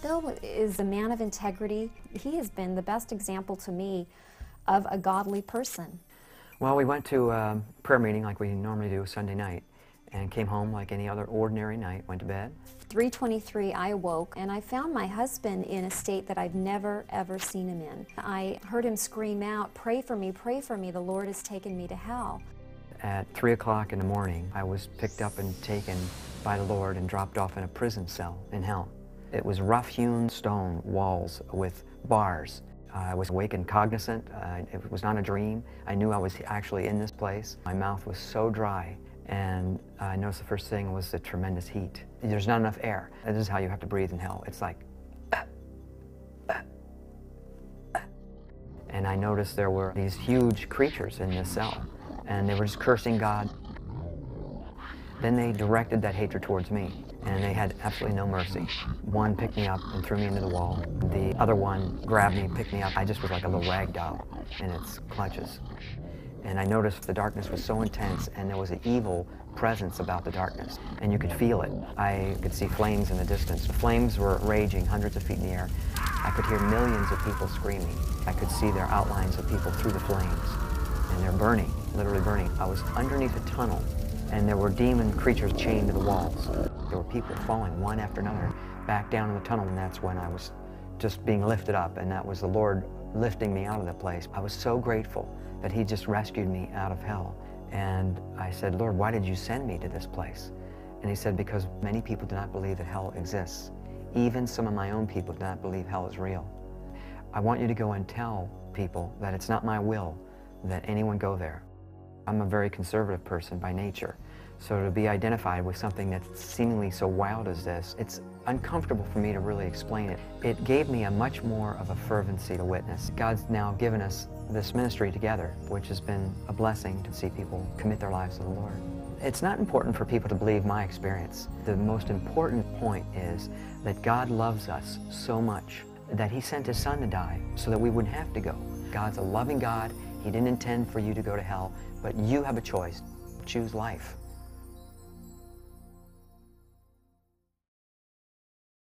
Bill is a man of integrity. He has been the best example to me of a godly person. Well, we went to a prayer meeting like we normally do Sunday night, and came home like any other ordinary night, went to bed. 3:23, I awoke, and I found my husband in a state that I'd never, ever seen him in. I heard him scream out, pray for me, the Lord has taken me to hell." At 3 o'clock in the morning, I was picked up and taken by the Lord and dropped off in a prison cell in hell. It was rough-hewn stone walls with bars. I was awake and cognizant. It was not a dream. I knew I was actually in this place. My mouth was so dry, and I noticed the first thing was the tremendous heat. There's not enough air. This is how you have to breathe in hell. It's like, and I noticed there were these huge creatures in this cell, and they were just cursing God. Then they directed that hatred towards me, and they had absolutely no mercy. One picked me up and threw me into the wall. The other one grabbed me, picked me up. I just was like a little rag doll in its clutches. And I noticed the darkness was so intense, and there was an evil presence about the darkness, and you could feel it. I could see flames in the distance. The flames were raging hundreds of feet in the air. I could hear millions of people screaming. I could see their outlines of people through the flames, and they're burning, literally burning. I was underneath a tunnel, and there were demon creatures chained to the walls. There were people falling one after another back down in the tunnel, and that's when I was just being lifted up, and that was the Lord lifting me out of that place. I was so grateful that He just rescued me out of hell. And I said, "Lord, why did you send me to this place?" And He said, "Because many people do not believe that hell exists. Even some of my own people do not believe hell is real. I want you to go and tell people that it's not my will that anyone go there." I'm a very conservative person by nature, so to be identified with something that's seemingly so wild as this, it's uncomfortable for me to really explain it. It gave me a much more of a fervency to witness. God's now given us this ministry together, which has been a blessing to see people commit their lives to the Lord. It's not important for people to believe my experience. The most important point is that God loves us so much that He sent His Son to die so that we wouldn't have to go. God's a loving God. He didn't intend for you to go to hell, but you have a choice. Choose life.